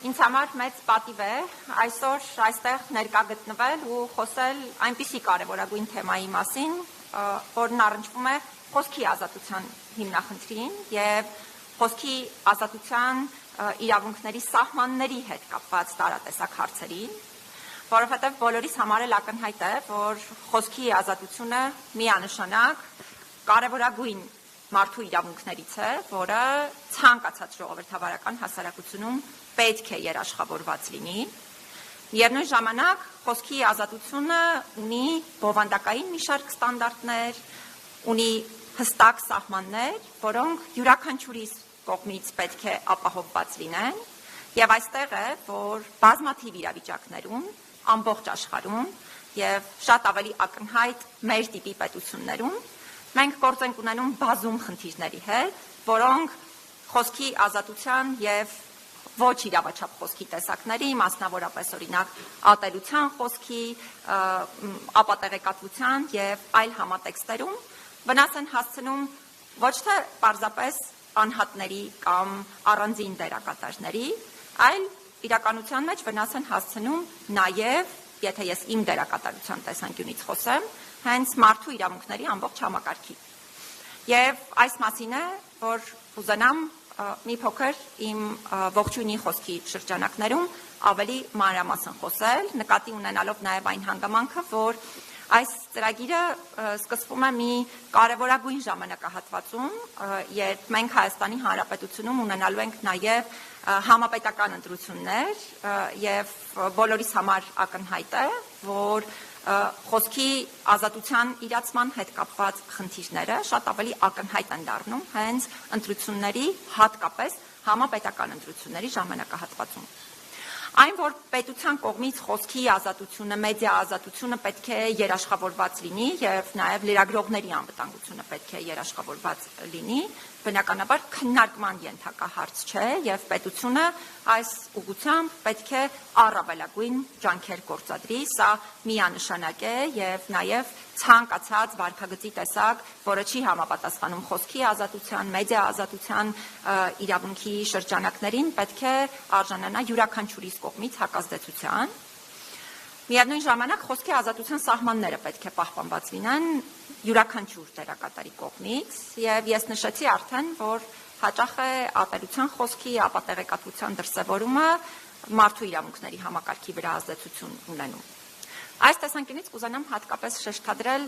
Ինձ համար մեծ պատիվ է այսօր այստեղ ներկա գտնվել ու խոսել այնպիսի կարևորագույն թեմայի մասին, որն առնչվում է խոսքի ազատության հիմնախնդրին և խոսքի ազատության իրավունքների սահմանների հետ կապված տարատեսակ հարցերին, որովհետև բոլորիս համար էլ ակնհայտ է, որ խոսքի ազատությունը միանշանակ կարևորագույն մարդու իրավունքներից է, որը ցանկացած ժողովրդավարական հասարակությունում պետք է երաշխավորված լինի։ Միևնույն ժամանակ խոսքի ազատությունը ունի բովանդակային մի շարք ստանդարտներ, ունի հստակ սահմաններ, որոնք յուրաքանչյուրիս կողմից պետք է ապահովված լինեն, եւ այստեղ է, որ բազմաթիվ իրավիճակներում ամբողջ աշխարհում եւ շատ ավելի ակնհայտ մեր տիպի պետություններում մենք գործ ենք ունենում բազում խնդիրների հետ, որոնք խոսքի ազատության եւ ոչ իրավաչափ խոսքի տեսակների, մասնավորապես օրինակ ատելության խոսքի, ապատեղեկատվության եւ այլ համատեքստերում վնաս են հասցնում ոչ թե պարզապես անհատների կամ առանձին դերակատարների, այլ իրականության մեջ վնաս են հասցնում նաեւ, եթե ես իմ դերակատարության տեսանկյունից խոսեմ, հենց մարդու իրավունքների ամբողջ համակարգի։ Եվ այս մասին է, որ ուզենամ մի փոքր իմ ողջույնի խոսքի շրջանակներում ավելի մանրամասն խոսել, նկատի ունենալով նաև այն հանգամանքը, որ այս ծրագիրը սկսվում է մի կարևորագույն ժամանակահատվածում, երբ մենք Հայաստանի Հանրապետությունում ունենալու ենք նաև համապետական ընտրություններ եւ բոլորիս համար ակնհայտ է, որ խոսքի ազատության իրացման հետ կապված խնդիրները շատ ավելի ակնհայտ են դառնում հենց ընտրությունների, հատկապես համապետական ընտրությունների ժամանակահատվածում։ Այն, որ պետության կողմից խոսքի ազատությունը, մեդիա ազատությունը պետք է երաշխավորված լինի եւ նաեւ լրագրողների անվտանգությունը պետք է երաշխավորված լինի, բնականաբար քննարկման ենթակա հարց չէ եւ պետությունը այս ուղղությամբ պետք է առավելագույն ջանքեր գործադրի, սա միանշանակ է եւ նաեւ ցանկացած վարքագծի տեսակ, որը չի համապատասխանում խոսքի ազատության, մեդիա ազատության իրավունքի շրջանակներին, պետք է արժանանա յուրաքանչյուրիս կողմից հակազդեցության։ Միևնույն ժամանակ խոսքի ազատության սահմանները պետք է պահպանված լինեն յուրաքանչյուր դերակատարի կողմից եւ ես նշեցի արդեն, որ հաճախ է ատելության խոսքի, ապատեղեկատվության դրսևորումը մարդու իրավունքների համակարգի վրա ազդեցություն ունենում։ Այս տեսանկյունից կուզենամ հատկապես շեշտադրել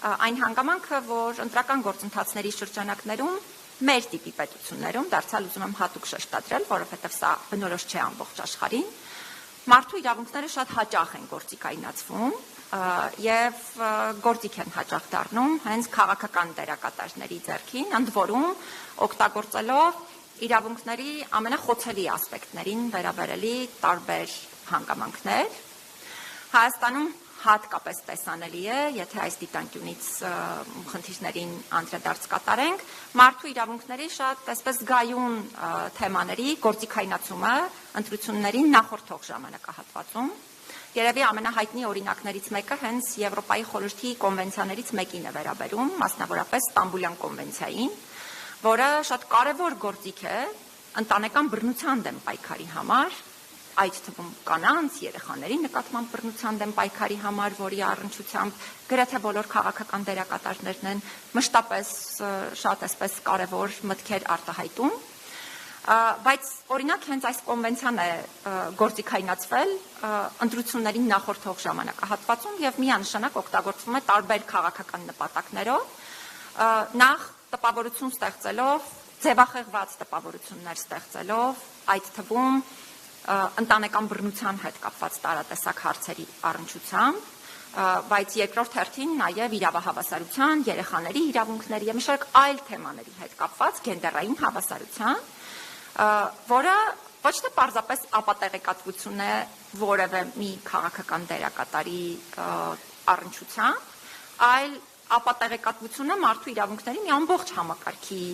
այն հանգամանքը, որ ընտրական գործընթացների շրջանակներում մեր տիպի պետություններում, դարձյալ ուզում եմ հատուկ շեշտադրել, որովհետև սա բնորոշ չէ ամբողջ աշխարհին, մարդու իրավունքները շատ հաճախ են գործիքայնացվում եւ գործիք են հաճախ դառնում հենց քաղաքական դերակատարների ձեռքին, ընդ որում օգտագործելով իրավունքների ամենախոցելի ասպեկտներին վերաբերելի տարբեր հանգամանքներ։ Հայաստանում հատկապես տեսանելի է, եթե այս դիտանկյունից խնդիրներին անդրադարձ կատարենք, մարդու իրավունքների շատ այսպես զգայուն թեմաների գործիքայնացումը ընտրություններին նախորդող ժամանակահատվածում։ Երևի ամենահայտնի օրինակներից մեկը հենց Եվրոպայի խորհրդի կոնվենցիաներից մեկին է վերաբերում, մասնավորապես Ստամբուլյան կոնվենցիային, որը շատ կարևոր գործիք է ընտանեկան բռնության դեմ պայքարի համար, այդ թվում կանանց, երեխաների նկատմամբ բռնության դեմ պայքարի համար, որի առնչությամբ գրեթե բոլոր քաղաքական դերակատարներն են մշտապես շատ այսպես կարևոր մտքեր արտահայտում, բայց օրինակ հենց այս կոնվենցիան է գործիքայնացվել ընտրություններին նախորդող ժամանակահատվածում եւ միանշանակ օգտագործվում է տարբեր քաղաքական նպատակներով, նախ տպավորություն ստեղծելով, ձևախեղված տպավորություններ ստեղծելով, այդ թվում ընտանեկան բռնության հետ կապված տարատեսակ հարցերի առնչությամբ, բայց երկրորդ հերթին նաև իրավահավասարության, երեխաների իրավունքների եւ մի շարք այլ թեմաների հետ կապված գենդերային հավասարության, որը ոչ թե պարզապես ապատեղեկատվություն է որևէ մի քաղաքական դերակատարի առնչությամբ, այլ ապատեղեկատվությունը մարդու իրավունքների մի ամբողջ համակարգի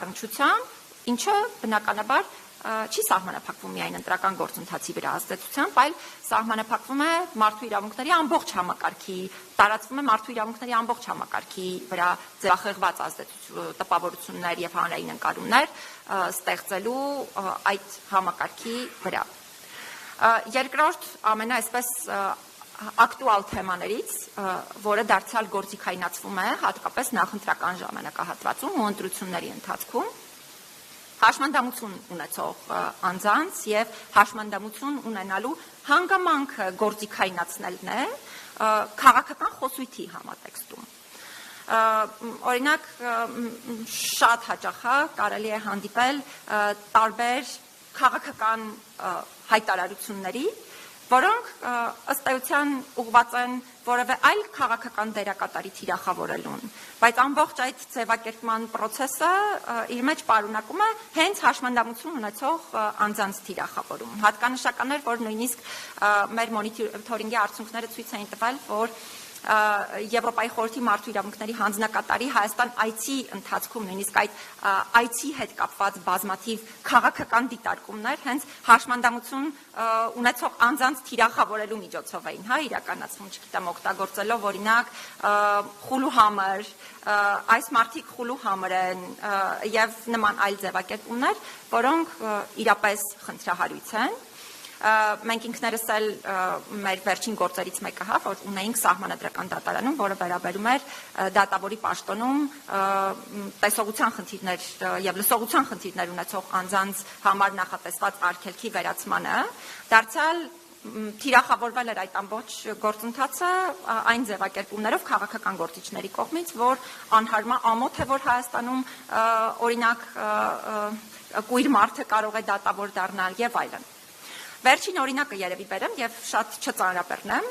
առնչությամբ, ինչը բնականաբար չի սահմանափակվում միայն ընտրական գործընթացի վրա ազդեցությամբ, այլ սահմանափակվում է մարդու իրավունքների ամբողջ համակարգի, տարածվում է մարդու իրավունքների ամբողջ համակարգի վրա ձևախեղված տպավորություններ եւ հանրային ընկալումներ ստեղծելու այդ համակարգի վրա։ Երկրորդ ամենաայսպես ակտուալ թեմաներից, որը դարձյալ գործիքայնացվում է հատկապես նախընտրական ժամանակահատվածում ու ընտրությունների ընթացքում, հաշմանդամություն ունեցող անձանց և հաշմանդամություն ունենալու հանգամանքը գործիքայնացնելն է քաղաքական խոսույթի համատեքստում։ Օրինակ շատ հաճախ կարելի է հանդիպել տարբեր քաղաքական հայտարարությունների, որոնք ըստ էության ուղղված են որևէ այլ քաղաքական դերակատարի թիրախավորելուն, բայց ամբողջ այդ ձևակերպման պրոցեսը իր մեջ պարունակում է հենց հաշմանդամություն ունեցող անձանց թիրախավորում։ Հատկանշական էր, որ նույնիսկ մեր մոնիթորինգի արդյունքները ցույց էին տվել, որ Եվրոպայի խորհրդի մարդու իրավունքների հանձնակատարի Հայաստան այցի ընթացքում նույնիսկ այդ այցի հետ կապված բազմաթիվ քաղաքական դիտարկումներ հենց հաշմանդամություն ունեցող անձանց թիրախավորելու միջոցով էին իրականացվում, չգիտեմ, օգտագործելով օրինակ խուլուհամր, այս մարդիկ խուլուհամր են եւ նման այլ ձևակերպումներ, որոնք իրապես խնդրահարույց են։ Մենք ինքներս էլ մեր վերջին գործերից մեկը որ ունեինք սահմանադրական դատարանում, որը վերաբերում էր դատավորի պաշտոնում տեսողության խնդիրներ եւ լսողության խնդիրներ ունեցող անձանց համար նախատեսված արգելքի վերացմանը, դարձյալ թիրախավորվել էր այդ ամբողջ գործընթացը այն ձևակերպումներով քաղաքական գործիչների կողմից, որ ամոթ է, որ Հայաստանում օրինակ կույր մարդը կարող է դատավոր դառնալ եւ այլն։ Վերջին օրինակը երևի բերեմ եւ շատ չծանրաբեռնեմ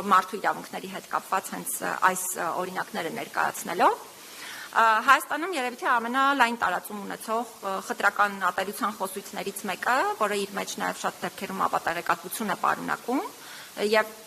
մարդու իրավունքների հետ կապված հենց այս օրինակները ներկայացնելով։ Հայաստանում երևի թե ամենալայն տարածում ունեցող խտրական ատելության խոսույթներից մեկը, որը իր մեջ նաեւ շատ դեպքերում ապատեղեկատվություն է պարունակում եւ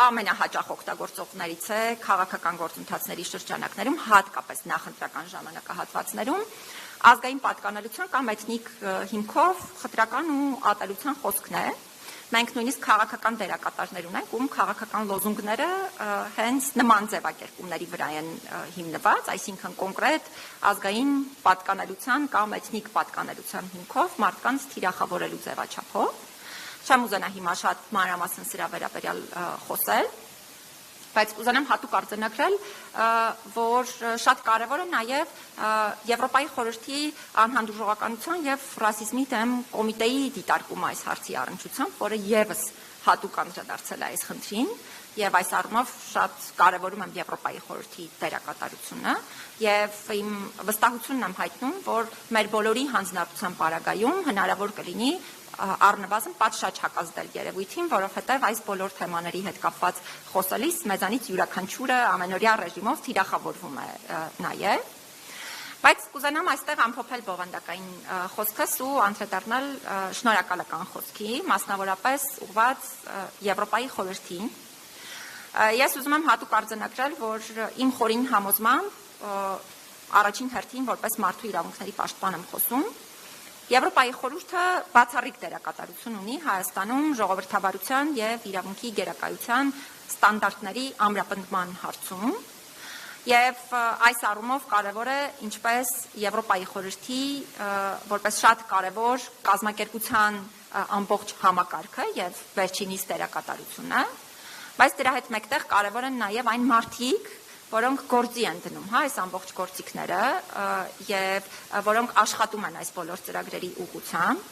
ամենահաճախ օգտագործողներից է քաղաքական գործընթացների շրջանակներում, հատկապես նախընտրական ժամանակահատվածներում, ազգային պատկանելության կամ էթնիկ հիմքով խտրական ու ատելության խոսքն է։ Մենք նույնիսկ քաղաքական դերակատարներ ունենք, ում քաղաքական լոզունգները հենց նման ձևակերպումների վրա են հիմնված, այսինքն կոնկրետ ազգային պատկանելության կամ էթնիկ պատկանելության հիմքով մարդկանց թիրախավորելու ձևաչափով։ Չեմ ուզենա հիմա շատ մանրամասն սրա վերաբերյալ խոսել, բայց կուզենամ հատուկ արձանագրել, որ շատ կարևոր է նաև Եվրոպայի խորհրդի անհանդուրժողականության եւ ռասիզմի դեմ կոմիտեի դիտարկումը այս հարցի առնչությամբ, որը եւս հատուկ անդրադարձել է այս խնդրին եւ այս առումով շատ կարևորում եմ Եվրոպայի խորհրդի դերակատարությունը եւ իմ վստահությունն եմ հայտնում, որ մեր բոլորի հանձնառության պարագայում հնարավոր կլինի առնվազն պատշաճ հակազդել երևույթին, որովհետև այս բոլոր թեմաների հետ կապված խոսելիս մեզանից յուրաքանչյուրը ամենօրյա ռեժիմով թիրախավորվում է նաև։ Բայց կուզենամ այստեղ ամփոփել բովանդակային խոսքս ու անդրադառնալ շնորհակալական խոսքի, մասնավորապես ուղղված Եվրոպայի խորհրդին։ Ես ուզում եմ հատուկ արձանագրել, որ իմ խորին համոզմամբ առաջին հերթին որպես մարդու իրավունքների պաշտպան եմ խոսում, Եվրոպայի խորհուրդը բացառիկ դերակատարություն ունի Հայաստանում ժողովրդավարության եւ իրավունքի գերակայության ստանդարտների ամրապնդման հարցում եւ այս առումով կարեւոր է ինչպես Եվրոպայի խորհրդի որպես շատ կարեւոր կազմակերպության ամբողջ համակարգը եւ վերջինիս դերակատարությունը, բայց դրա հետ մեկտեղ կարեւոր են նաեւ այն մարդիկ, որոնք գործի են դնում այս ամբողջ գործիքները եւ որոնք աշխատում են այս բոլոր ծրագրերի ուղղությամբ։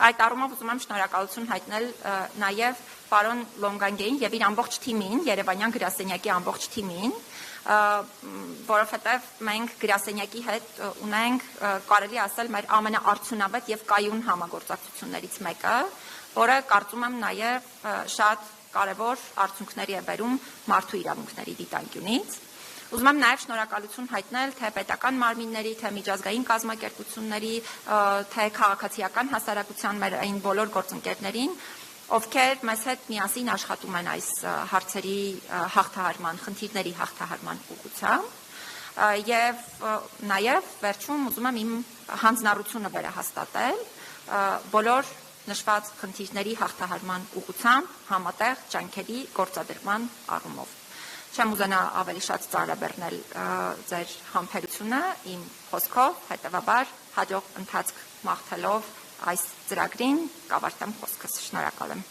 Այդ առումով ուզում եմ շնորհակալություն հայտնել նաեւ պարոն Լոնգանգեին եւ իր ամբողջ թիմին, Երևանյան գրասենյակի ամբողջ թիմին, որովհետեւ մենք գրասենյակի հետ ունենք, կարելի ասել, մեր ամենաարդյունավետ եւ կայուն համագործակցություններից մեկը, որը կարծում եմ նաեւ շատ կարևոր արդյունքների է բերում մարդու իրավունքների դիտանկյունից։ Ուզում եմ նաև շնորհակալություն հայտնել թե պետական մարմինների, թե միջազգային կազմակերպությունների, թե քաղաքացիական հասարակության մեր այն բոլոր գործընկերներին, ովքեր մեզ հետ միասին աշխատում են այս հարցերի հաղթահարման, խնդիրների հաղթահարման ուղղությամբ։ Եվ նաև վերջում ուզում եմ իմ հանձնառությունը վերահաստատել բոլոր նշված խնդիրների հաղթահարման ուղղությամբ համատեղ ջանքերի գործադրման առումով։ Չեմ ուզենա ավելի շատ ծանրաբեռնել ձեր համբերությունը իմ խոսքով, հետևաբար հաջող ընթացք մաղթելով այս ծրագրին կավարտեմ խոսքս։ Շնորհակալ եմ։